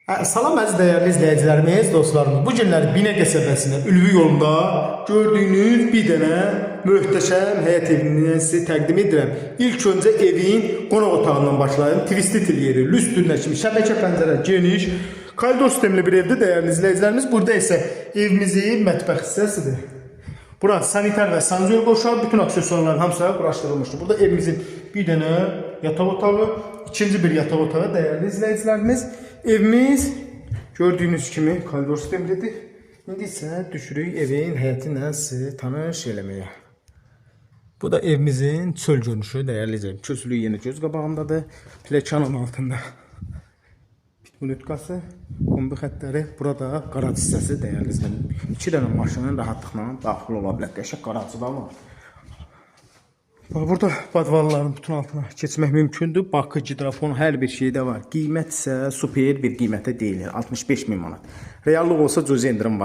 Salam əziz dəyərli izləyicilərimiz, dostlarımız. Bu günləri Binə qəsəbəsində, Ülvi yolunda gördüyünüz bir dənə möhtəşəm həyət evini sizə təqdim edirəm. İlk öncə evin qonaq otağından başlayın. Twisted yeri, lüstrünə kimi, şəbəkə pəncərə geniş, koridor sistemli bir evdir dəyərli izləyicilərimiz. Burada isə evimizin mətbəx hissəsidir. Bura sanitar və sancör qoşar, bütün aksesuarların hamısı quraşdırılmışdır. Burada evimizin bir dənə yataq otağı, ikinci bir yataq otağı dəyərli izləyicilərimiz. Evimiz gördüyünüz kimi koridor sistemlidir. İndi isə düşürük evin həyətinlə sizi tanış eləməyə. Bu da evimizin çöl görünüşü dəyərli izləyicilərimiz. Kösülük yenə göz qabağındadır. Plekanın altında Pitbull-ıtkası, kombi xətləri, burada qaraj hissəsi dəyərli izləyicilərimiz. 2 dənə maşının rahatlıqla daxil ola bilər. Qəşəng qarajı da var. Burada badvalların bütün altına keçmək mümkündür. Bakı, gidrafon, hər bir şeydə var. Qiymət isə super bir qiymətə deyilir. 65.000 manat. Reallıq olsa cüzi endirim var.